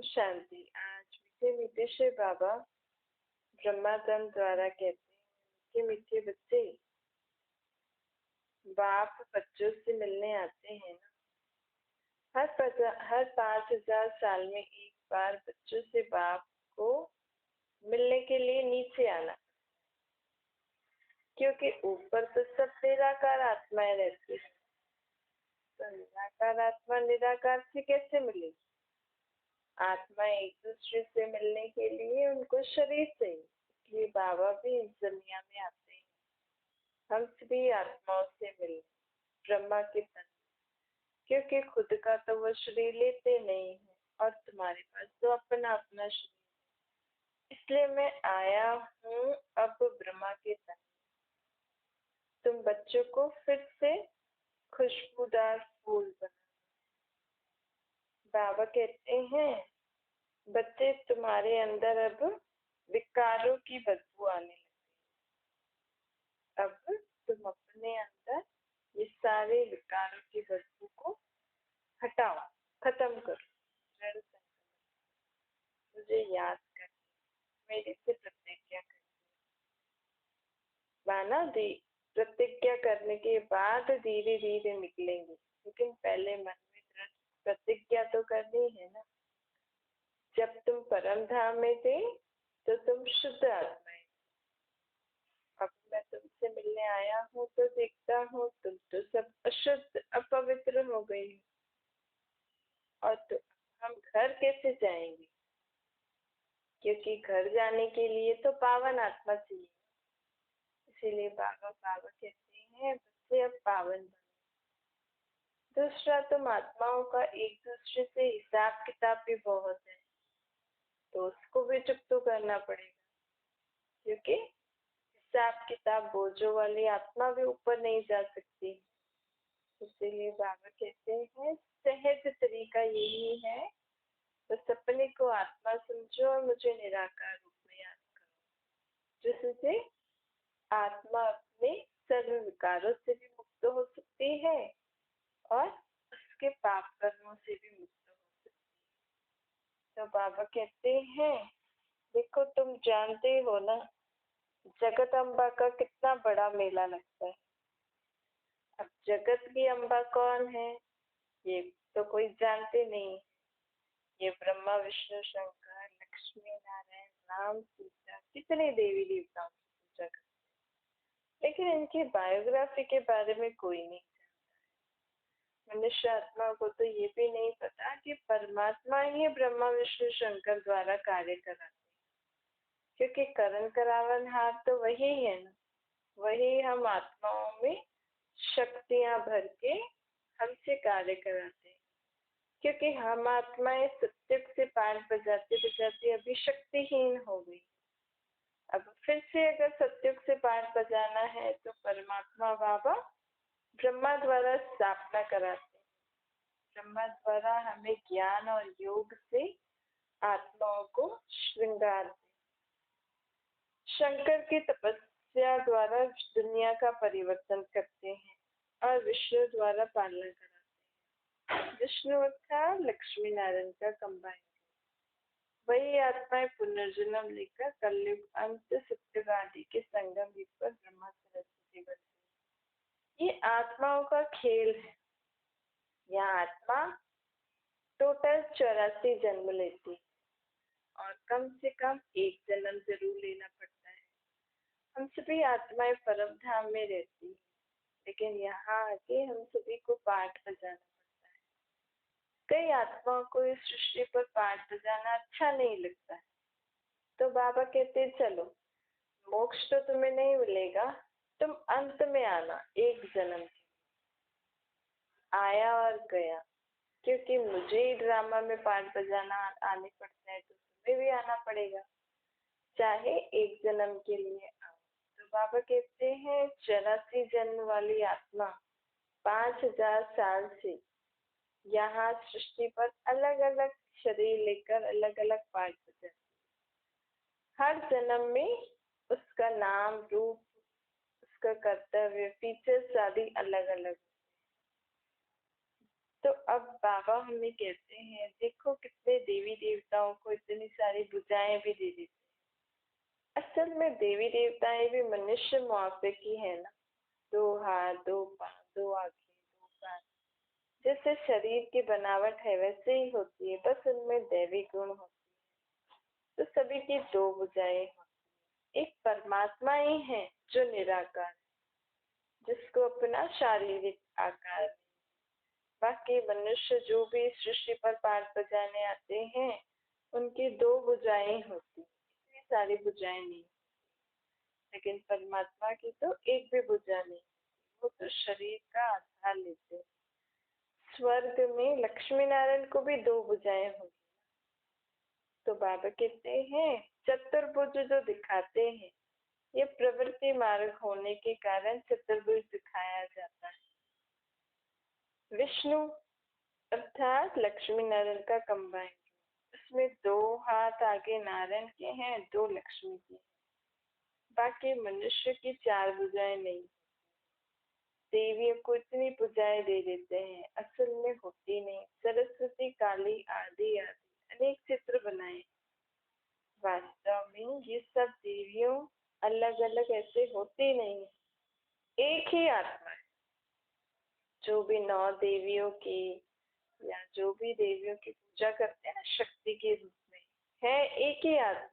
शांति। आज मीठे मीठे से बाबा ब्रह्मानंद द्वारा कहते हैं, मीठे मीठे बच्चे, बाप बच्चों से मिलने आते हैं ना। हर 5000 साल में एक बार बच्चों से बाप को मिलने के लिए नीचे आना, क्योंकि ऊपर तो सब निराकार आत्माएं रहती है। तो निराकार आत्मा निराकार से कैसे मिलेगी? आत्मा एक दूसरे से मिलने के लिए उनको शरीर चाहिए, इसलिए बाबा भी इस दुनिया में आते हैं। हम सभी आत्माओं से मिले ब्रह्मा के तन, क्योंकि खुद का तो वो शरीर लेते नहीं है और तुम्हारे पास तो अपना अपना शरीर, इसलिए मैं आया हूँ अब ब्रह्मा के तन। तुम बच्चों को फिर से खुशबूदार फूल बना। बाबा कहते हैं, बच्चे तुम्हारे अंदर अब विकारों की बदबू आने लगी। अब तुम अपने अंदर ये सारे विकारों की बदबू को हटाओ, खत्म करो। मुझे याद कर, मेरे से प्रतिज्ञा कर। माना दी प्रतिज्ञा करने के बाद धीरे धीरे निकलेंगे, लेकिन पहले मन में प्रतिज्ञा तो करनी है ना। जब तुम परम धाम में थे तो तुम शुद्ध आत्माएं, अब मैं तुमसे मिलने आया हूँ तो देखता हूँ तुम तो सब अशुद्ध अपवित्र हो गई। और तो हम घर कैसे जाएंगे? क्योंकि घर जाने के लिए तो पावन आत्मा चाहिए। इसीलिए बाबा कहते हैं, बच्चे अब पावन बनो। दूसरा, तुम आत्माओं का एक दूसरे से हिसाब किताब भी बहुत है, तो उसको भी चुप तो करना पड़ेगा, क्योंकि हिसाब किताब बोझों वाली आत्मा भी ऊपर नहीं जा सकती। इसीलिए बाबा कहते हैं, सहज तरीका यही है, तो सपने को आत्मा समझो और मुझे निराकार रूप में याद करो, जिससे आत्मा अपने सर्व विकारों से भी मुक्त हो सकती है और उसके पाप कर्मों से भी मुक्त हो सकती है। तो बाबा कहते हैं, देखो तुम जानते हो ना, जगत अम्बा का कितना बड़ा मेला लगता है। अब जगत की अम्बा कौन है, ये तो कोई जानते नहीं। ये ब्रह्मा विष्णु शंकर लक्ष्मी नारायण राम सीता कितने देवी देवताओं की पूजा करते, लेकिन इनकी बायोग्राफी के बारे में कोई नहीं जानता है। मनुष्य आत्मा को तो ये भी नहीं पता कि परमात्मा ही ब्रह्मा विष्णु शंकर द्वारा कार्य कराते, क्योंकि करण करावन हार तो वही है ना। वही हम आत्माओं में शक्तियां भर के हमसे कार्य कराते हैं, क्योंकि हम आत्माएं सत्युग से पार बजाते बजाते अभी शक्तिहीन हो गई। अब फिर से अगर सत्युग से पार बजाना है तो परमात्मा बाबा ब्रह्मा द्वारा स्थापना कराते हैं। ब्रह्मा द्वारा हमें ज्ञान और योग से आत्माओं को श्रृंगारते। शंकर की तपस्या द्वारा दुनिया का परिवर्तन करते हैं और विष्णु द्वारा पालना कराते हैं। विष्णु अर्थात लक्ष्मी नारायण का कंबाइन। वही आत्माएं पुनर्जन्म लेकर कलयुग अंत सत्युग आदि के संगम युग पर ब्रह्मा सरस्वती बनती है। ये आत्माओं का खेल है। यहाँ आत्मा टोटल 84 जन्म लेती है और कम से कम एक जन्म जरूर लेना पड़ता है। हम सभी आत्माएं परम धाम में रहती है, लेकिन यहाँ आके हम सभी को पाठ बजाना पड़ता है। कई आत्माओं को इस सृष्टि पर पाठ बजाना अच्छा नहीं लगता है, तो बाबा कहते चलो मोक्ष तो तुम्हें नहीं मिलेगा, तुम अंत में आना एक जन्म के। आया और गया, क्योंकि मुझे ही ड्रामा में पाठ बजाना आने पड़ता है, तो तुम्हें भी आना पड़ेगा, चाहे एक जन्म के लिए आओ। तो बाबा कहते हैं 84 जन्म वाली आत्मा 5000 साल से यहाँ सृष्टि पर अलग अलग शरीर लेकर अलग अलग पाठ बजाती है। हर जन्म में उसका नाम रूप, उसका कर्तव्य, फीचर्स आदि अलग अलग। तो अब बाबा हमें कहते हैं देखो कितने देवी देवताओं को इतनी सारी भुजाएं भी दे देते। असल में देवी देवताएं भी मनुष्य मुआवजे की है ना, 2 हाथ 2 पाँव 2 आंखें 2 कान। जैसे शरीर की बनावट है वैसे ही होती है, बस उनमें दैवी गुण होते हैं। तो सभी की 2 भुजाएं होती हैं। एक परमात्मा ही है जो निराकार, जिसको अपना शारीरिक आकार है। बाकी मनुष्य जो भी सृष्टि पर पाठ बजाने आते हैं उनकी 2 भुजाएं होती, इतनी सारी भुजाएं नहीं। लेकिन परमात्मा की तो एक भी भुजा नहीं, वो तो शरीर का आधार लेते। स्वर्ग में लक्ष्मी नारायण को भी 2 भुजाएं होगी। तो बाबा कहते हैं चतुर्भुज जो दिखाते हैं, ये प्रवृत्ति मार्ग होने के कारण चतुर्भुज दिखाया जाता है। विष्णु अर्थात लक्ष्मी नारायण का कंबाइन, उसमें 2 हाथ आगे नारायण के हैं 2 लक्ष्मी के हैं। बाकी मनुष्य की 4 भुजाएं नहीं। देवियों को इतनी भुजाएं दे देते हैं, असल में होती नहीं। सरस्वती काली आदि आदि अनेक चित्र बनाए, वास्तव में ये सब देवियों अलग अलग ऐसे होती नहीं, एक ही आत्मा है। जो भी 9 देवियों की या जो भी देवियों की पूजा करते हैं ना शक्ति के रूप में, है एक ही आत्मा।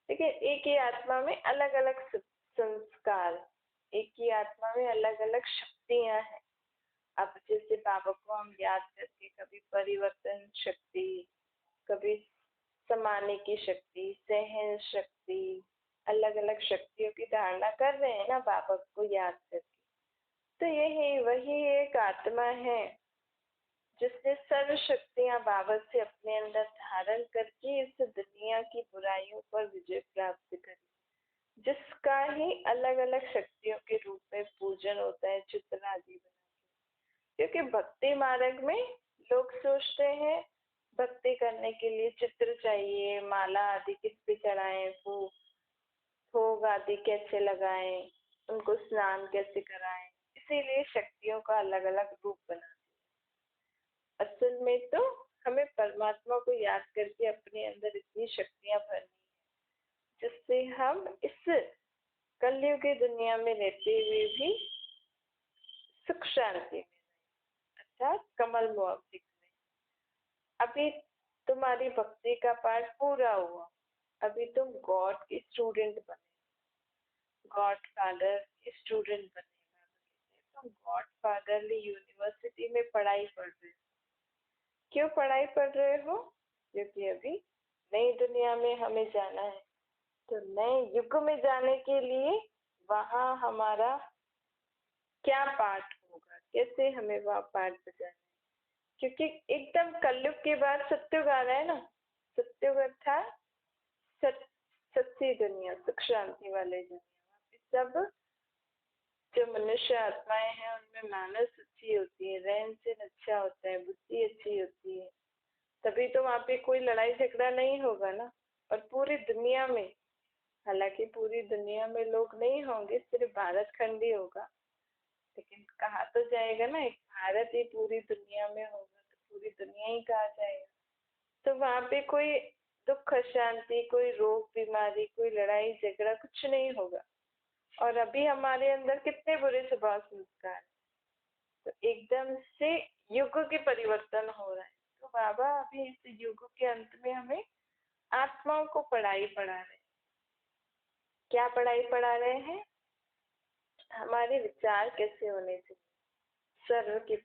लेकिन एक ही आत्मा में अलग अलग संस्कार, एक ही आत्मा में अलग अलग शक्तियां हैं। अब जैसे बाबा को हम याद करके कभी परिवर्तन शक्ति, कभी समाने की शक्ति, सहन शक्ति, अलग अलग शक्तियों की धारणा कर रहे हैं ना बाबा को याद करके। तो यही वही एक आत्मा है जिसने सर्व शक्तियां बाबा से अपने अंदर धारण करके इस दुनिया की बुराइयों पर विजय प्राप्त करी, जिसका ही अलग अलग शक्तियों के रूप में पूजन होता है चित्र आदि बना के। क्योंकि भक्ति मार्ग में लोग सोचते हैं भक्ति करने के लिए चित्र चाहिए, माला आदि किस पे चढ़ाएं, भोग आदि कैसे लगाएं, उनको स्नान कैसे कराएं, इसीलिए शक्तियों का अलग अलग रूप बना। असल में तो हमें परमात्मा को याद करके अपने अंदर इतनी शक्तियां भरनी है जिससे हम इस कलयुग की दुनिया में रहते हुए भी सुख शांति में, अर्थात कमल मुआवजे में। अभी तुम्हारी भक्ति का पाठ पूरा हुआ, अभी तुम गॉड की स्टूडेंट बने, गॉड फादर की स्टूडेंट बने। तुम गॉड फादरली यूनिवर्सिटी में पढ़ाई पढ़ रहे हो। क्यों पढ़ाई पढ़ रहे हो? क्योंकि अभी नई दुनिया में हमें जाना है। तो नए युग में जाने के लिए वहां हमारा क्या पाठ होगा, कैसे हमें वहां पाठ बजाना है। क्योंकि एकदम कलयुग के बाद सत्युग आ रहा है ना, सत्युग अर्थात सच्ची दुनिया, सुख शांति वाले दुनिया। सब जो मनुष्य आत्माएं हैं उनमें मानस अच्छी होती है, रहन सहन अच्छा होता है, बुद्धि अच्छी होती है, तभी तो वहां पे कोई लड़ाई झगड़ा नहीं होगा ना। और पूरी दुनिया में, हालांकि पूरी दुनिया में लोग नहीं होंगे, सिर्फ भारत खंड ही होगा, लेकिन कहा तो जाएगा ना, एक भारत ही पूरी दुनिया में होगा तो पूरी दुनिया ही कहा जाएगा। तो वहां पे कोई दुख अशांति, कोई रोग बीमारी, कोई लड़ाई झगड़ा कुछ नहीं होगा। और अभी हमारे अंदर कितने बुरे स्वभाव संस्कार, तो एकदम से युग के परिवर्तन हो रहा है। तो बाबा अभी इस युग के अंत में हमें आत्माओं को पढ़ाई पढ़ा रहे हैं। क्या पढ़ाई पढ़ा रहे हैं? हमारे विचार कैसे होने चाहिए सर्व के।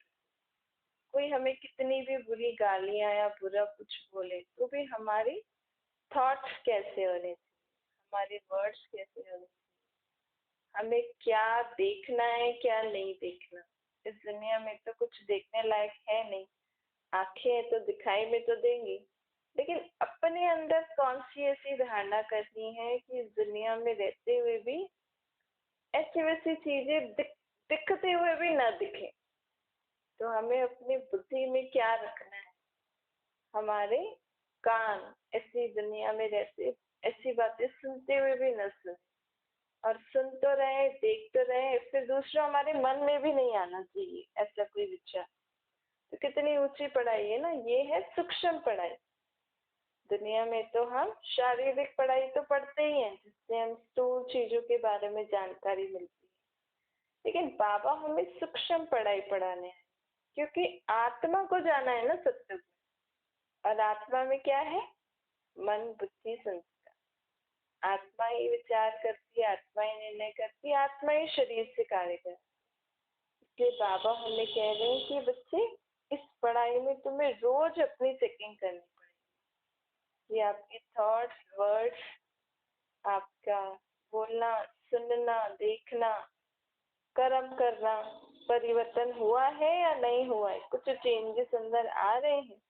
कोई हमें कितनी भी बुरी गालियां या बुरा कुछ बोले तो भी हमारी थॉट्स कैसे होने चाहिए, हमारे वर्ड्स कैसे होने चाहिए, हमें क्या देखना है क्या नहीं देखना। इस दुनिया में तो कुछ देखने लायक है नहीं, आंखें हैं तो दिखाई में तो देंगी, लेकिन अपने अंदर कौन सी ऐसी धारणा करनी है कि इस दुनिया में रहते हुए भी ऐसी वैसी चीजें दिखते हुए भी ना दिखे। तो हमें अपनी बुद्धि में क्या रखना है? हमारे कान ऐसी दुनिया में रहते ऐसी बातें सुनते हुए भी न सुने, और सुन तो रहे देख तो रहे, फिर दूसरा हमारे मन में भी नहीं आना चाहिए ऐसा कोई विचार। तो कितनी ऊंची पढ़ाई है ना, ये है सूक्ष्म पढ़ाई। दुनिया में तो हम शारीरिक पढ़ाई तो पढ़ते ही हैं, जिससे हम स्थूल चीजों के बारे में जानकारी मिलती है, लेकिन बाबा हमें सूक्ष्म पढ़ाई पढ़ाने हैं, क्योंकि आत्मा को जाना है ना सत्य में। और आत्मा में क्या है? मन, बुद्धि, संस्कार। आत्मा ही विचार करती है, आत्मा ही निर्णय करती है, आत्मा ही शरीर से कार्य करती है। इसलिए बाबा हमें कह रहे हैं कि बच्चे, इस पढ़ाई में तुम्हें रोज अपनी चेकिंग करनी पड़ेगी। ये आपके थॉट्स, वर्ड्स, आपका बोलना, सुनना, देखना, कर्म करना परिवर्तन हुआ है या नहीं हुआ है, कुछ चेंजेस अंदर आ रहे हैं।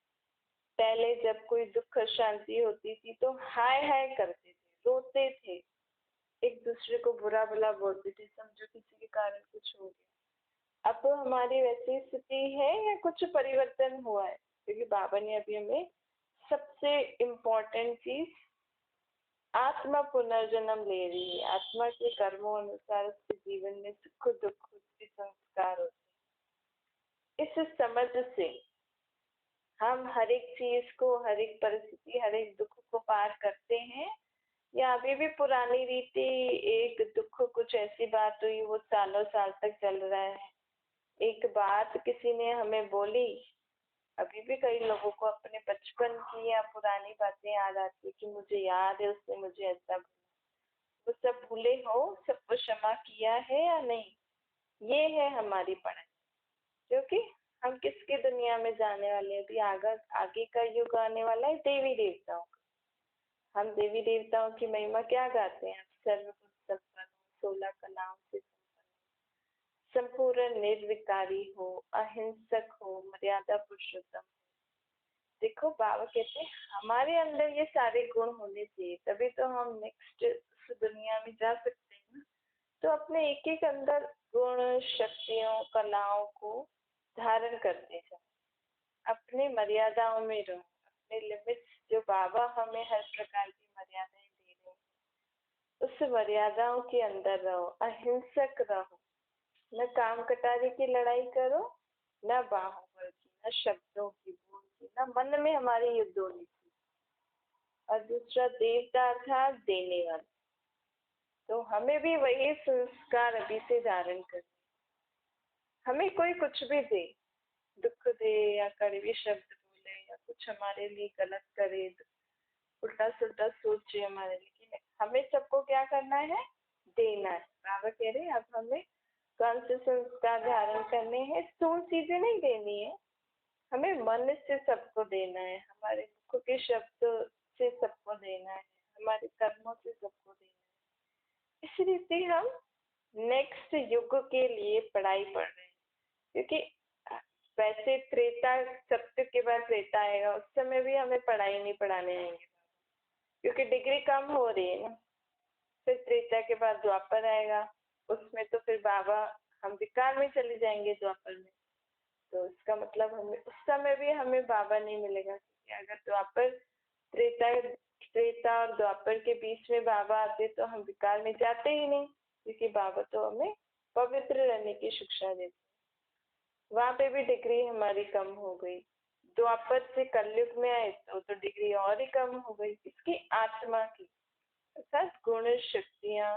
पहले जब कोई दुख शांति होती थी तो हाय हाय करते थे, रोते थे, एक दूसरे को बुरा भला बोलते थे, समझो किसी के कारण कुछ हो गया। अब हमारी वैसी स्थिति है या कुछ परिवर्तन हुआ है? क्योंकि बाबा ने अभी हमें सबसे इम्पोर्टेंट चीज, आत्मा पुनर्जन्म ले रही है। आत्मा के कर्मों अनुसार उसके जीवन में सुख दुख उसके संस्कार होते हैं। इस समझ से हम हर एक चीज को, हर एक परिस्थिति, हर एक दुख को पार करते हैं, या अभी भी पुरानी रीति, एक दुख, कुछ ऐसी बात हुई, वो सालों साल तक चल रहा है। एक बात किसी ने हमें बोली, अभी भी कई लोगों को अपने बचपन की या पुरानी बातें याद आती है कि मुझे याद है उसने मुझे ऐसा बोला। वो सब भूले हो, सबको क्षमा किया है या नहीं? ये है हमारी पढ़ाई। क्योंकि हम किसकी दुनिया में जाने वाले हैं? अभी आगे का युग आने वाला है देवी देवताओं का। हम देवी देवताओं की महिमा क्या गाते हैं? सर्वगुण संपन्न, 16 कलाओं से संपूर्ण, निर्विकारी हो, अहिंसक हो, मर्यादा पुरुषोत्तम। देखो बाबा कहते हैं हमारे अंदर ये सारे गुण होने चाहिए, तभी तो हम नेक्स्ट दुनिया में जा सकते हैं ना। तो अपने एक एक अंदर गुण, शक्तियों, कलाओं को धारण करते जाओ, अपने मर्यादाओं में रहो, अपने लिमिट्स, जो बाबा हमें हर प्रकार की मर्यादाएं दे रहे हैं, उस मर्यादाओं के अंदर रहो, अहिंसक रहो। न काम कटारी की लड़ाई करो, न बाहुबल की, न शब्दों की, बोल की, न मन में हमारे युद्ध होनी चाहिए। और दूसरा देवता अर्थात देने वाला। तो हमें भी वही संस्कार अभी से धारण करने। हमें कोई कुछ भी दे, दुख दे या कड़वी शब्द बोले या कुछ हमारे लिए गलत करे, उल्टा सुल्टा सोचे हमारे लिए, लेकिन हमें सबको क्या करना है? देना है। बाबा कह रहे हैं अब हमें कौन से संस्कार धारण करने हैं? स्थूल चीजें नहीं देनी है, हमें मन से सबको देना है, हमारे मुख के शब्द से सबको देना है, हमारे कर्मों से सबको देना है। इस रीति हम नेक्स्ट युग के लिए पढ़ाई पढ़ रहे हैं। क्योंकि वैसे त्रेता, सत्य के बाद त्रेता आएगा, उस समय भी हमें पढ़ाई नहीं पढ़ाने आएंगे, क्योंकि डिग्री कम हो रही है ना। फिर त्रेता के बाद द्वापर आएगा, उसमें तो फिर बाबा, हम विकार में चले जाएंगे द्वापर में। तो इसका मतलब हमें उस समय भी हमें बाबा नहीं मिलेगा, क्योंकि अगर द्वापर, त्रेता और द्वापर के बीच में बाबा आते तो हम विकार में जाते ही नहीं, क्योंकि बाबा तो हमें पवित्र रहने की शिक्षा देते। वहां पे भी डिग्री हमारी कम हो गई। द्वापर से कलयुग में आए तो डिग्री और ही कम हो गई, इसकी आत्मा की, अर्थात गुण, शक्तियां,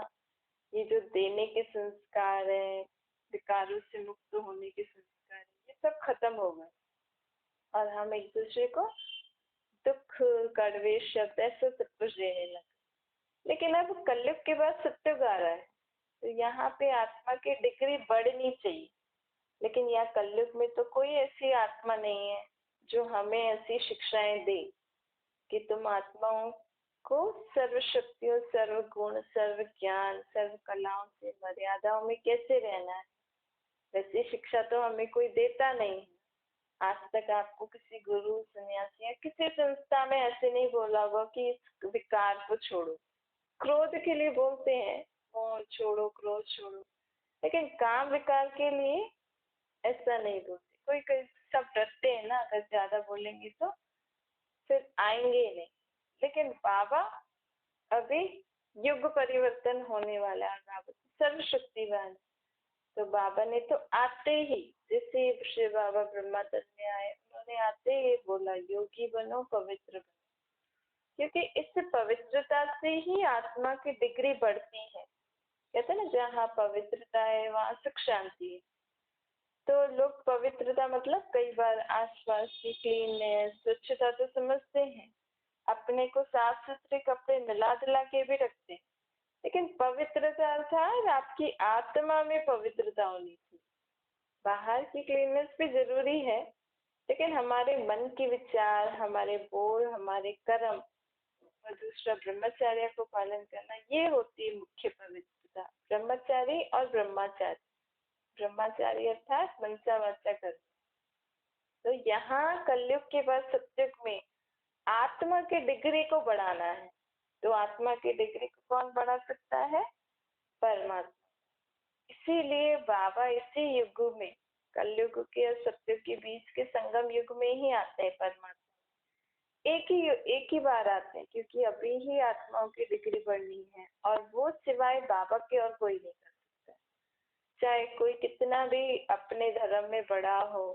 ये जो देने के संस्कार है, विकारों से मुक्त होने के संस्कार है, ये सब खत्म हो गए। और हम एक दूसरे को दुख, कड़वे शब्द, ऐसा सब कुछ देने लगे। लेकिन अब कलयुग के बाद सत्युग आ रहा है, तो यहाँ पे आत्मा की डिग्री बढ़नी चाहिए। लेकिन यहाँ कलयुग में तो कोई ऐसी आत्मा नहीं है जो हमें ऐसी शिक्षाएं दे कि तुम आत्माओं को सर्व शक्तियों, सर्व गुण, सर्व ज्ञान, सर्व कलाओं से, मर्यादाओं में कैसे रहना है। वैसी शिक्षा तो हमें कोई देता नहीं है। आज तक आपको किसी गुरु, सन्यासी या किसी संस्था में ऐसे नहीं बोला होगा कि इस विकार को छोड़ो। क्रोध के लिए बोलते हैं, मोह छोड़ो, क्रोध छोड़ो, लेकिन काम विकार के लिए ऐसा नहीं बोलते। कोई सब डरते हैं ना, अगर ज्यादा बोलेंगे तो फिर आएंगे नहीं। लेकिन बाबा, अभी युग परिवर्तन होने वाला है, बाबा सर्वशक्तिवान। तो बाबा ने तो आते ही जैसे श्री बाबा ब्रह्मानंद में आए, उन्होंने आते ही बोला योगी बनो, पवित्र बनो, क्योंकि इस पवित्रता से ही आत्मा की डिग्री बढ़ती है। कहते हैं ना, जहाँ पवित्रता है वहाँ सुख शांति है। तो लोग पवित्रता मतलब कई बार आसपास की क्लीननेस, स्वच्छता तो समझते हैं, अपने को साफ सुथरे कपड़े मिला दिला के भी रखते हैं, लेकिन पवित्रता अर्थात आपकी आत्मा में पवित्रता होनी चाहिए। बाहर की क्लीननेस भी जरूरी है, लेकिन हमारे मन के विचार, हमारे बोल, हमारे कर्म और दूसरा ब्रह्मचर्य को पालन करना, ये होती है मुख्य पवित्रता। ब्रह्मचारी और ब्रह्मचारी, ब्रह्मचारी अर्थात मनसा वाचा कर्म। तो यहाँ कलयुग के बाद सतयुग में आत्मा की डिग्री को बढ़ाना है। तो आत्मा की डिग्री को कौन बढ़ा सकता है? परमात्मा। इसीलिए बाबा इसी युग में, कलयुग के और सतयुग के बीच के संगम युग में ही आते हैं परमात्मा। एक ही बार आते हैं, क्योंकि अभी ही आत्माओं की डिग्री बढ़नी है, और वो सिवाय बाबा के और कोई नहीं कर सकता। चाहे कोई कितना भी अपने धर्म में बड़ा हो,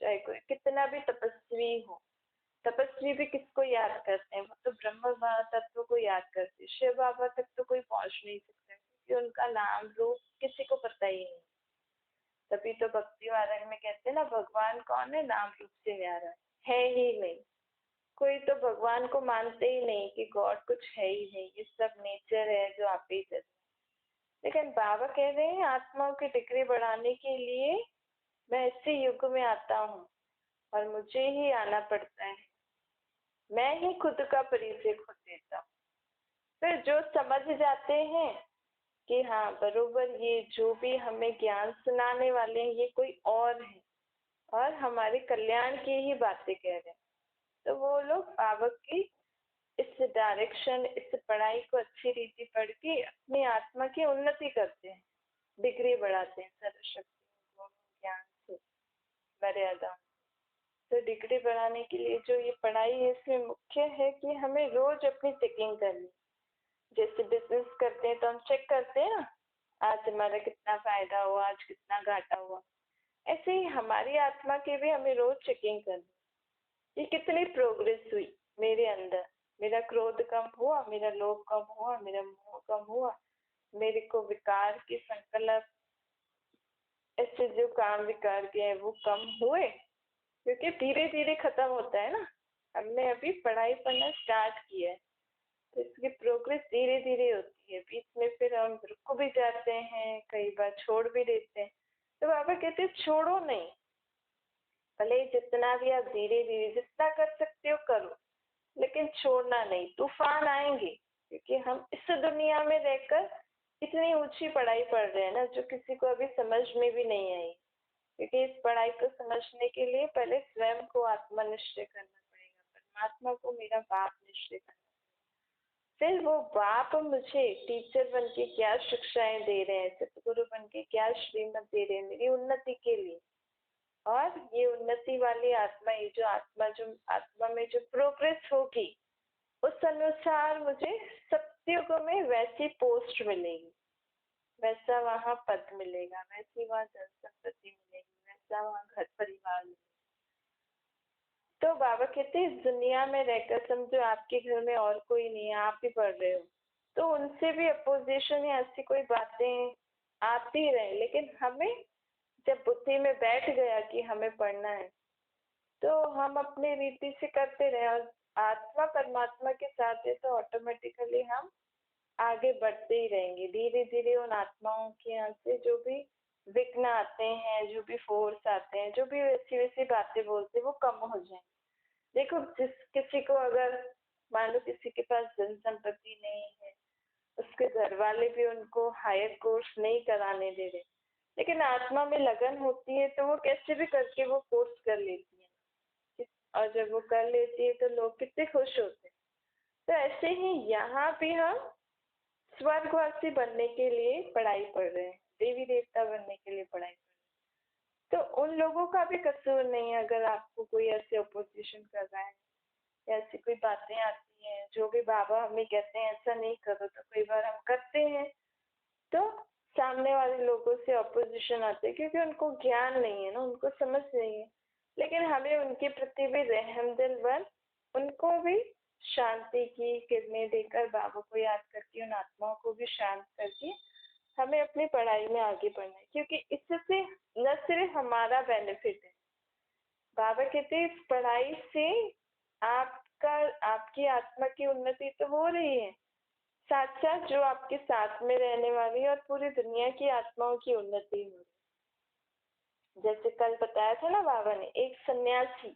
चाहे कोई कितना भी तपस्वी हो, तपस्वी भी किसको याद करते हैं? वो तो ब्रह्म तत्व को याद करते हैं। शिव बाबा तक तो कोई पहुंच नहीं सकता, क्योंकि उनका नाम रूप किसी को पता ही नहीं। तभी तो भक्ति मार्ग में कहते हैं ना, भगवान कौन है? नाम रूप से न्यारा है ही नहीं। कोई तो भगवान को मानते ही नहीं कि गॉड कुछ है ही नहीं, ये सब नेचर है जो आप ही चल। लेकिन बाबा कह रहे हैं आत्माओं की डिग्री बढ़ाने के लिए मैं इसी युग में आता हूँ, और मुझे ही आना पड़ता है। मैं ही खुद का परिचय खुद देता हूँ। फिर जो समझ जाते हैं कि हाँ बरोबर, ये जो भी हमें ज्ञान सुनाने वाले हैं ये कोई और है, और हमारे कल्याण की ही बातें कह रहे हैं, तो वो लोग बाबा की इस डायरेक्शन, इस पढ़ाई को अच्छी रीति पढ़ के अपनी आत्मा की उन्नति करते हैं, डिग्री बढ़ाते हैं सर्वशक्ति ज्ञान से, मर्यादा। तो डिग्री बढ़ाने के लिए जो ये पढ़ाई है, इसमें मुख्य है कि हमें रोज अपनी चेकिंग करनी। जैसे बिजनेस करते हैं तो हम चेक करते हैं ना, आज हमारा कितना फायदा हुआ, आज कितना घाटा हुआ। ऐसे ही हमारी आत्मा की भी हमें रोज चेकिंग करनी, ये कितनी प्रोग्रेस हुई मेरे अंदर। मेरा क्रोध कम हुआ, मेरा लोभ कम हुआ, मेरा मोह कम हुआ, मेरे को विकार के संकल्प, ऐसे जो काम विकार के हैं वो कम हुए, क्योंकि धीरे धीरे खत्म होता है ना। हमने अभी पढ़ाई पढ़ना स्टार्ट किया है, तो इसकी प्रोग्रेस धीरे धीरे होती है। बीच में फिर हम रुक भी जाते हैं, कई बार छोड़ भी देते हैं। तो बाबा कहते हैं छोड़ो नहीं, भले जितना भी आप धीरे धीरे जितना कर सकते हो करो, लेकिन छोड़ना नहीं। तूफान आएंगे, क्योंकि हम इस दुनिया में रहकर इतनी ऊंची पढ़ाई पढ़ रहे हैं ना, जो किसी को अभी समझ में भी नहीं आई। क्योंकि इस पढ़ाई को समझने के लिए पहले स्वयं को आत्मा निश्चय करना पड़ेगा, परमात्मा को मेरा बाप निश्चय करना। फिर वो बाप मुझे टीचर बन के क्या शिक्षाएं दे रहे हैं, सतगुरु बन के क्या श्रीमत दे रहे हैं मेरी उन्नति के लिए। और ये उन्नति वाली आत्मा, ये जो आत्मा में जो प्रोग्रेस होगी, उस अनुसार मुझे सतयुग में वैसी पोस्ट मिलेगी, वैसा वहाँ पद मिलेगा, वैसी वहाँ धन संपत्ति मिलेगी, वैसा वहाँ घर परिवार मिलेगा। तो बाबा कहते हैं इस दुनिया में रहकर समझो आपके घर में और कोई नहीं है, आप ही पढ़ रहे हो, तो उनसे भी अपोजिशन या ऐसी कोई बातें आती रहे, लेकिन हमें जब बुद्धि में बैठ गया कि हमें पढ़ना है, तो हम अपनी रीति से करते रहे, और आत्मा परमात्मा के साथ है तो ऑटोमेटिकली हम आगे बढ़ते ही रहेंगे। धीरे धीरे उन आत्माओं के यहाँ से जो भी विघ्न आते हैं, जो भी फोर्स आते हैं, जो भी वैसी वैसी बातें बोलते हैं, वो कम हो जाएंगे। देखो, जिस किसी को अगर मान लो किसी के पास धन संपत्ति नहीं है, उसके घर वाले भी उनको हायर कोर्स नहीं कराने दे रहे, लेकिन आत्मा में लगन होती है तो वो कैसे भी करके वो कोर्स कर लेती है, और जब वो कर लेती है तो लोग कितने खुश होते हैं। तो ऐसे ही यहाँ भी हम स्वर्गवासी बनने के लिए पढ़ाई पढ़ रहे हैं, देवी देवता बनने के लिए पढ़ाई पढ़ रहे हैं। तो उन लोगों का भी कसूर नहीं है अगर आपको कोई ऐसे अपोजिशन कर रहा है, या ऐसी कोई बातें आती हैं, जो भी बाबा हमें कहते हैं ऐसा नहीं करो, तो कई बार हम करते हैं। तो सामने वाले लोगों से अपोजिशन आते हैं, क्योंकि उनको ज्ञान नहीं है ना, उनको समझ नहीं है। लेकिन हमें उनके प्रति भी रहम दिल बन उनको भी शांति की किरणें देकर, बाबा को याद करके, उन आत्माओं को भी शांत करके हमें अपनी पढ़ाई में आगे बढ़ना है, क्योंकि इससे न सिर्फ हमारा बेनिफिट है। बाबा कहते हैं इस पढ़ाई से आपका आपकी आत्मा की उन्नति तो हो रही है, साथ साथ जो आपके साथ में रहने वाली है और पूरी दुनिया की आत्माओं की उन्नति हो रही है। जैसे कल बताया था ना बाबा ने, एक सन्यासी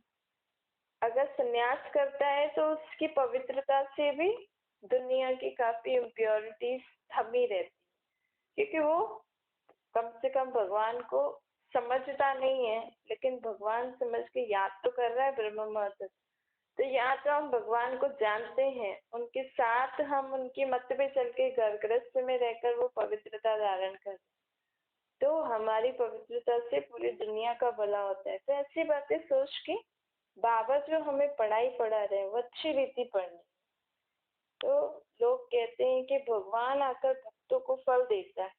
अगर सन्यास करता है तो उसकी पवित्रता से भी दुनिया की काफी इम्प्योरिटीज थमी रहती, क्योंकि वो कम से कम भगवान को समझता नहीं है, लेकिन भगवान समझ के याद तो कर रहा है ब्रह्म मुहूर्त। तो या तो हम भगवान को जानते हैं, उनके साथ हम उनकी मत पे चल के घर गृहस्थ में रहकर वो पवित्रता धारण कर, तो हमारी पवित्रता से पूरी दुनिया का भला होता है। तो ऐसी बातें सोच के बाबा जो हमें पढ़ाई पढ़ा रहे हैं वो अच्छी रीति पढ़नी। तो लोग कहते हैं कि भगवान आकर भक्तों को फल देता है,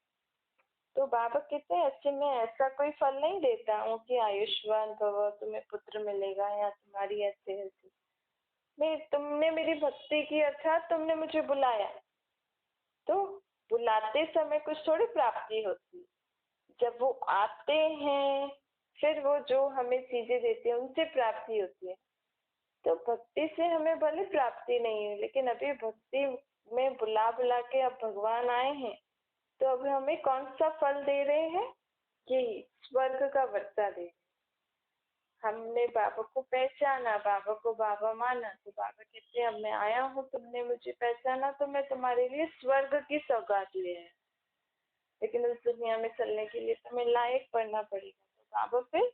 तो बाबा कहते हैं ऐसे में ऐसा कोई फल नहीं देता हूँ कि आयुष्मान भव, तुम्हें पुत्र मिलेगा या तुम्हारी ऐसे ऐसी। नहीं, तुमने मेरी भक्ति की, अर्थात तुमने मुझे बुलाया, तो बुलाते समय कुछ थोड़ी प्राप्ति होती, जब वो आते हैं फिर वो जो हमें चीजें देते हैं उनसे प्राप्ति होती है। तो भक्ति से हमें भले प्राप्ति नहीं है, लेकिन अभी भक्ति में बुला बुला के अब भगवान आए हैं, तो अब हमें कौन सा फल दे रहे हैं? यही स्वर्ग का वर्षा दे। हमने बाबा को पहचाना, बाबा को बाबा माना, तो बाबा कहते हैं अब मैं आया हूँ, तुमने मुझे पहचाना तो मैं तुम्हारे लिए स्वर्ग की सौगात ले आया, लेकिन उस दुनिया में चलने के लिए तुम्हें लायक पढ़ना पड़ेगा। तो बाबा फिर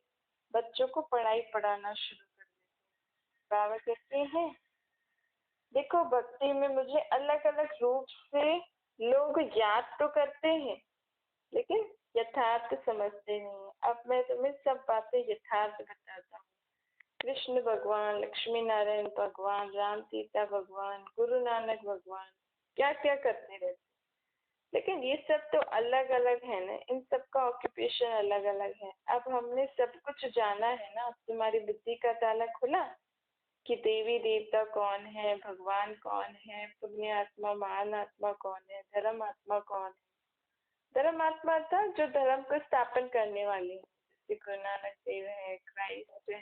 बच्चों को पढ़ाई पढ़ाना शुरू कर देते। बाबा कहते हैं देखो, भक्ति में मुझे अलग अलग रूप से लोग याद तो करते हैं, लेकिन यथार्थ समझते नहीं। अब मैं तुम्हें सब बातें यथार्थ बताता हूँ। कृष्ण भगवान, लक्ष्मी नारायण भगवान, राम सीता भगवान, गुरु नानक भगवान क्या क्या करते रहते, लेकिन ये सब तो अलग अलग है ना, इन सब का ऑक्यूपेशन अलग अलग है। अब हमने सब कुछ जाना है ना, तुम्हारी बुद्धि का ताला खुला कि देवी देवता कौन है, भगवान कौन है, पुण्य आत्मा महान आत्मा कौन है, धर्म आत्मा कौन है। धर्म आत्मा था जो धर्म को स्थापन करने वाली है, जैसे गुरु नानक देव है, क्राइस्ट है,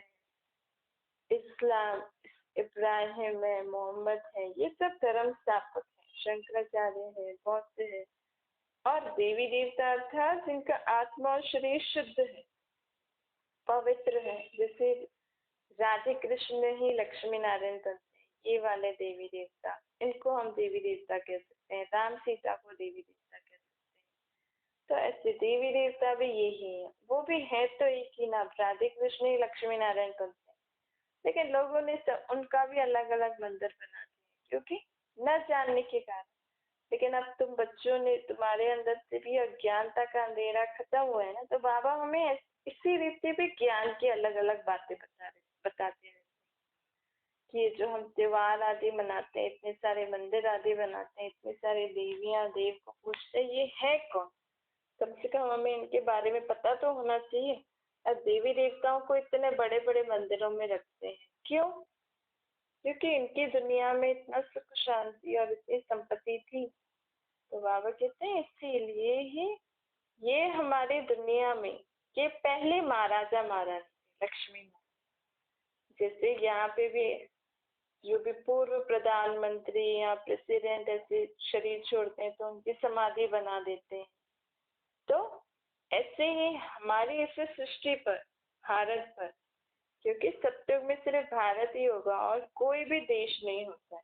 इस्लाम, इब्राहिम है, मोहम्मद है, ये सब धर्म स्थापक है, शंकराचार्य है, बौद्ध है। और देवी देवता अर्थात जिनका आत्मा और शरीर शुद्ध है, पवित्र है, जैसे राधे कृष्ण ही लक्ष्मी नारायण बनते हैं, ये वाले देवी देवता, इनको हम देवी देवता कह सकते हैं। राम सीता को देवी देवता कह सकते हैं। तो ऐसे देवी देवता भी यही है, वो भी है तो एक ही नाम, राधे कृष्ण ही लक्ष्मी नारायण बनते हैं, लेकिन लोगों ने उनका भी अलग अलग मंदिर बना दिया, क्योंकि न जानने के कारण। लेकिन अब तुम बच्चों ने, तुम्हारे अंदर से भी अज्ञानता का अंधेरा खत्म हुआ है ना, तो बाबा हमें इसी रीति भी ज्ञान की अलग अलग बातें बताते रहते कि ये जो हम त्योहार आदि मनाते हैं, इतने सारे मंदिर आदि बनाते हैं, इतने सारे देवियां देव को पूछते हैं, ये है कौन? कम से कम हमें इनके बारे में पता तो होना चाहिए। अब देवी देवताओं को इतने बड़े बड़े मंदिरों में रखते हैं, क्यों? क्योंकि इनकी दुनिया में इतना सुख शांति और इतनी संपत्ति थी। तो बाबा कहते हैं इसीलिए ही ये हमारी दुनिया में ये पहले महाराजा महारानी लक्ष्मी माँ, जैसे यहाँ पे भी जो भी पूर्व प्रधानमंत्री या प्रेसिडेंट ऐसे शरीर छोड़ते हैं तो उनकी समाधि बना देते हैं। तो ऐसे ही हमारी इस सृष्टि पर, भारत पर, क्योंकि सत्युग में सिर्फ भारत ही होगा और कोई भी देश नहीं होता है,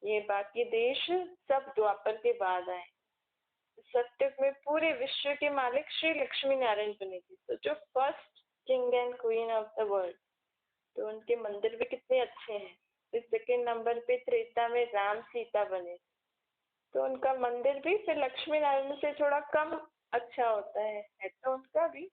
ये बाकी देश सब द्वापर के बाद आए। सत्युग में पूरे विश्व के मालिक श्री लक्ष्मी नारायण बनेगी, तो जो first king and queen of the world, तो उनके मंदिर भी कितने अच्छे हैं। फिर सेकेंड नंबर पे त्रेता में राम सीता बने, तो उनका मंदिर भी फिर लक्ष्मी नारायण से थोड़ा कम अच्छा होता है तो उनका भी,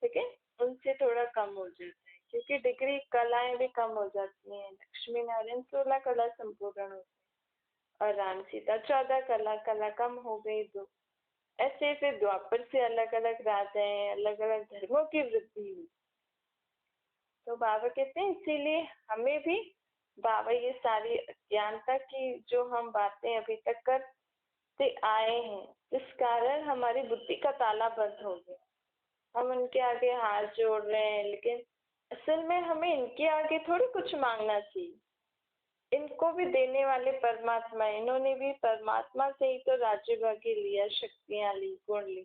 लेकिन उनसे थोड़ा कम हो जाता है, क्योंकि डिग्री कलाएं भी कम हो जाती हैं। लक्ष्मी नारायण 16 कला संपूर्ण होते हैं और राम सीता 14 कला, कला कम हो गई 2। ऐसे फिर द्वापर से अलग अलग राजाएं, अलग अलग धर्मों की वृद्धि हुई। तो बाबा कहते हैं इसीलिए हमें भी, बाबा ये सारी अज्ञानता की जो हम बातें अभी तक करते आए हैं, जिस कारण हमारी बुद्धि का ताला बंद हो गया, हम उनके आगे हाथ जोड़ रहे हैं, लेकिन असल में हमें इनके आगे थोड़ी कुछ मांगना चाहिए। इनको भी देने वाले परमात्मा, इन्होंने भी परमात्मा से ही तो राज्य भाग्य लिया, शक्तियां ली, गुण ली।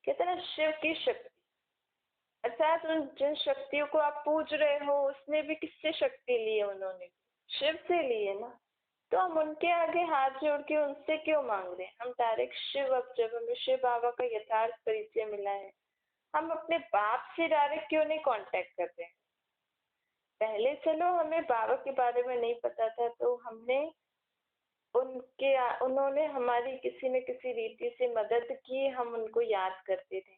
कहते ना शिव की शक्ति, अर्थात उन जिन शक्तियों को आप पूज रहे हो, उसने भी किससे शक्ति ली है? उन्होंने शिव से ली है ना। तो हम उनके आगे हाथ जोड़ के उनसे क्यों मांग रहे हैं? हम डायरेक्ट शिव, अब जब हमें शिव बाबा का यथार्थ परिचय मिला है, हम अपने बाप से डायरेक्ट क्यों नहीं कांटेक्ट कर रहे हैं? पहले चलो हमें बाबा के बारे में नहीं पता था, तो हमने उन्होंने हमारी किसी न किसी रीति से मदद की, हम उनको याद करते थे।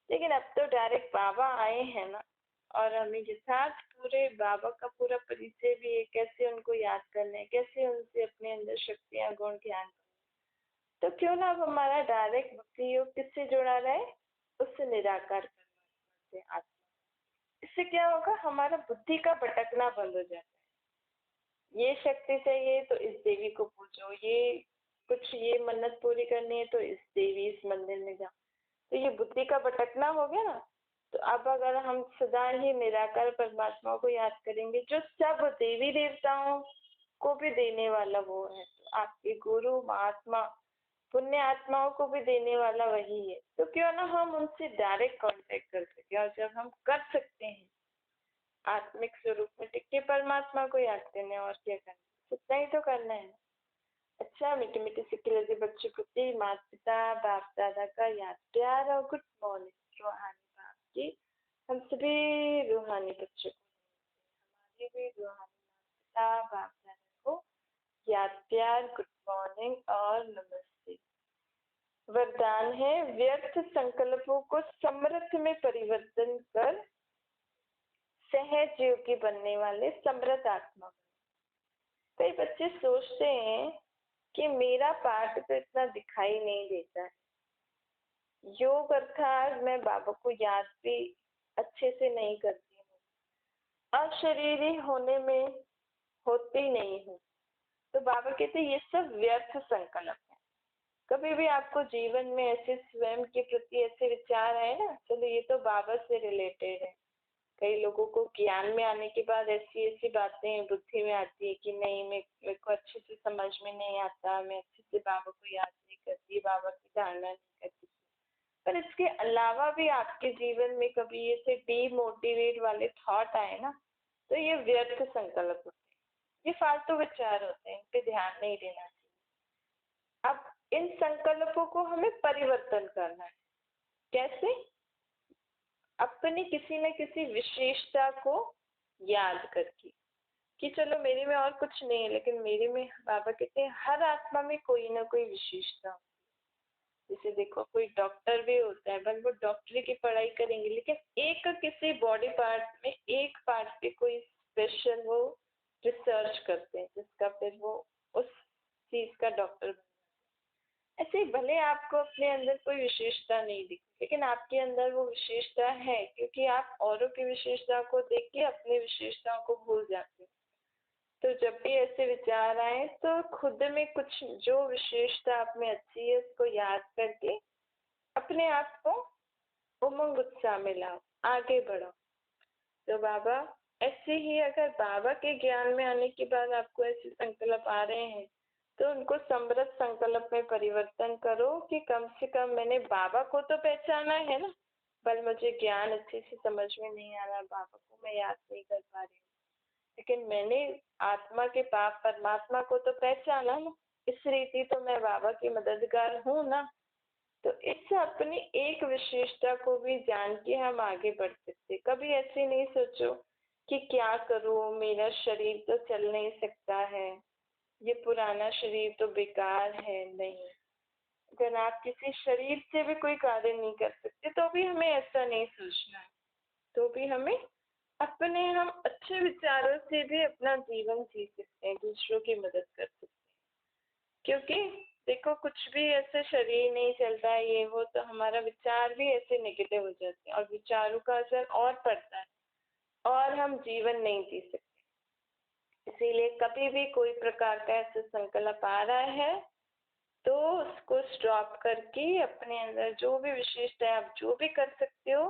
लेकिन अब तो डायरेक्ट बाबा आए हैं ना, और हमें यथार्थ पूरे बाबा का पूरा परिचय भी है, कैसे उनको याद करना है, कैसे उनसे अपने अंदर शक्तियां, गुण, ज्ञान। तो क्यों ना अब हमारा डायरेक्ट भक्ति योग किससे जुड़ा रहे? उससे निराकार परमात्मा से, आत्मा। इससे क्या होगा? हमारा बुद्धि का भटकना बंद हो जाता है। ये शक्ति चाहिए तो इस देवी को पूजो, ये कुछ ये मन्नत पूरी करनी है तो इस देवी, इस मंदिर में जाओ। तो ये बुद्धि का भटकना हो गया ना। तो अब अगर हम सदा ही निराकार परमात्मा को याद करेंगे, जो सब देवी देवताओं को भी देने वाला वो है, तो आपके गुरु, महात्मा, पुण्य आत्माओं को भी देने वाला वही है, तो क्यों ना हम उनसे डायरेक्ट कांटेक्ट कर सके। और जब हम कर सकते हैं, आत्मिक स्वरूप में टिक के परमात्मा को याद करना है, और क्या करना है? इतना ही तो करना है। अच्छा, मीठे मीठे सिक्के लगे बच्चों प्रति माता पिता बाप दादा का याद प्यार और गुड मॉर्निंग रूहानी बाप की हम सभी रूहानी बच्चों को, हमारे भी रूहानी माता पिता बाप दादा को याद प्यार, गुड मॉर्निंग और नमस्ते। वरदान है, व्यर्थ संकल्पों को समर्थ में परिवर्तन कर सहज योगी बनने वाले समर्थ आत्मा। कई बच्चे सोचते हैं कि मेरा पाठ तो इतना दिखाई नहीं देता है, योग अर्थात मैं बाबा को याद भी अच्छे से नहीं करती हूँ, अशरीरी होने में होती नहीं हूँ। तो बाबा कहते ये सब व्यर्थ संकल्प है। कभी भी आपको जीवन में ऐसे स्वयं के प्रति ऐसे विचार आए ना, चलो ये तो बाबा से रिलेटेड है। कई लोगों को ज्ञान में आने के बाद ऐसी ऐसी बातें बुद्धि में आती है कि नहीं, मेरे को अच्छे से समझ में नहीं आता, मैं अच्छे से बाबा को याद नहीं करती, बाबा की धारणा नहीं करती। पर इसके अलावा भी आपके जीवन में कभी ऐसे डीमोटिवेट वाले थॉट आए ना, तो ये व्यर्थ संकल्प होते हैं, ये फालतू विचार होते हैं, इन पे ध्यान नहीं देना चाहिए। अब इन संकल्पों को हमें परिवर्तन करना है। कैसे? अपनी किसी न किसी विशेषता को याद करके, कि चलो मेरे में और कुछ नहीं है, लेकिन मेरे में बाबा कहते हैं हर आत्मा में कोई ना कोई विशेषता। जैसे देखो, कोई डॉक्टर भी होता है, बस वो डॉक्टरी की पढ़ाई करेंगे, लेकिन एक किसी बॉडी पार्ट में, एक पार्ट पे कोई स्पेशल वो रिसर्च करते हैं, जिसका फिर वो उस चीज का डॉक्टर। ऐसे ही भले आपको अपने अंदर कोई विशेषता नहीं दिखती, लेकिन आपके अंदर वो विशेषता है, क्योंकि आप औरों की विशेषता को देख के अपनी विशेषताओं को भूल जाते हैं। तो जब भी ऐसे विचार आए, तो खुद में कुछ जो विशेषता आप में अच्छी है उसको याद करके अपने आप को उमंग उत्साह में लाओ, आगे बढ़ो। तो बाबा ऐसे ही, अगर बाबा के ज्ञान में आने के बाद आपको ऐसे संकल्प आ रहे हैं, तो उनको समृद्ध संकल्प में परिवर्तन करो कि कम से कम मैंने बाबा को तो पहचाना है ना, पर मुझे ज्ञान अच्छे से समझ में नहीं आ रहा, बाबा को मैं याद नहीं कर पा रही हूँ, लेकिन मैंने आत्मा के पाप परमात्मा को तो पहचाना ना, इस रीति तो मैं बाबा की मददगार हूँ ना। तो इससे अपनी एक विशेषता को भी जान के हम आगे बढ़ सकते। कभी ऐसे नहीं सोचो कि क्या करूं, मेरा शरीर तो चल नहीं सकता है, ये पुराना शरीर तो बेकार है। नहीं, अगर आप किसी शरीर से भी कोई कार्य नहीं कर सकते, तो भी हमें ऐसा नहीं सोचना है। तो भी हमें अपने, हम अच्छे विचारों से भी अपना जीवन जी सकते हैं, दूसरों की मदद कर सकते हैं। क्योंकि देखो कुछ भी ऐसे शरीर नहीं चलता है ये वो, तो हमारा विचार भी ऐसे नेगेटिव हो जाते हैं और विचारों का असर और पड़ता है और हम जीवन नहीं जी सकते। इसीलिए कभी भी कोई प्रकार का ऐसा संकल्प आ रहा है तो उसको स्टॉप करके अपने अंदर जो भी विशेषता है, आप जो भी कर सकते हो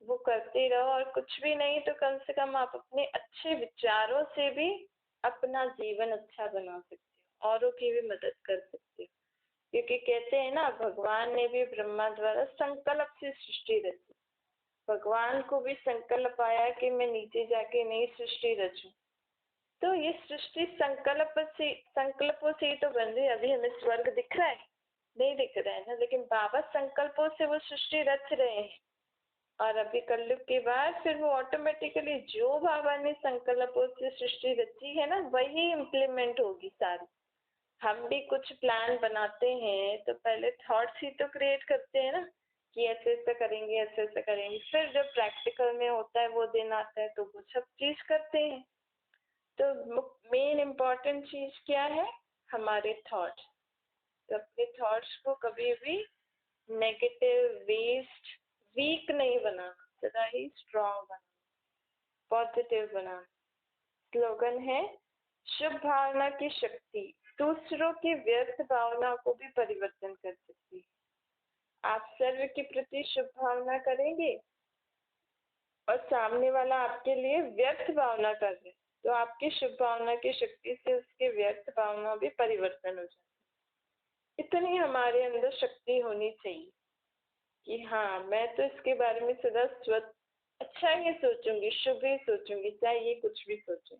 वो करते रहो। और कुछ भी नहीं तो कम से कम आप अपने अच्छे विचारों से भी अपना जीवन अच्छा बना सकते हो, औरों की भी मदद कर सकते हो। क्योंकि कहते हैं ना, भगवान ने भी ब्रह्मा द्वारा संकल्प से सृष्टि रची। भगवान को भी संकल्प आया कि मैं नीचे जाके नई सृष्टि रचूं। तो ये सृष्टि संकल्पों से ही तो बन रही है। अभी हमें स्वर्ग दिख रहा है? नहीं दिख रहा है ना, लेकिन बाबा संकल्पों से वो सृष्टि रच रहे हैं। और अभी कलयुग के बाद फिर वो ऑटोमेटिकली जो बाबा ने संकल्पों से सृष्टि रची है ना, वही इम्प्लीमेंट होगी सारी। हम भी कुछ प्लान बनाते हैं तो पहले थॉट्स ही तो क्रिएट करते हैं ना, कि ऐसे ऐसे करेंगे, ऐसे ऐसे करेंगे। फिर जब प्रैक्टिकल में होता है, वो दिन आता है, तो वो सब चीज करते हैं। तो मेन इम्पोर्टेंट चीज क्या है? हमारे थॉट्स। तो अपने थॉट्स को कभी भी नेगेटिव, वेस्ट, वीक नहीं बनाना, सदा ही स्ट्रांग बनाना, पॉजिटिव बनाना। स्लोगन है, शुभ भावना की शक्ति दूसरों की व्यर्थ भावना को भी परिवर्तन कर सकती है। आप सर्व के प्रति शुभ भावना करेंगे और सामने वाला आपके लिए व्यर्थ भावना कर रहे, तो आपकी शुभ भावना की शक्ति से उसके व्यर्थ भावना भी परिवर्तन हो जाए। इतनी हमारे अंदर शक्ति होनी चाहिए कि हाँ, मैं तो इसके बारे में सदा अच्छा ही सोचूंगी, शुभ ही सोचूंगी, चाहे ये कुछ भी सोचे।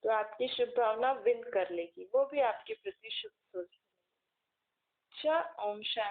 तो आपकी शुभ भावना विन कर लेगी, वो भी आपके प्रति शुभ सोच। अच्छा, ओम शांति।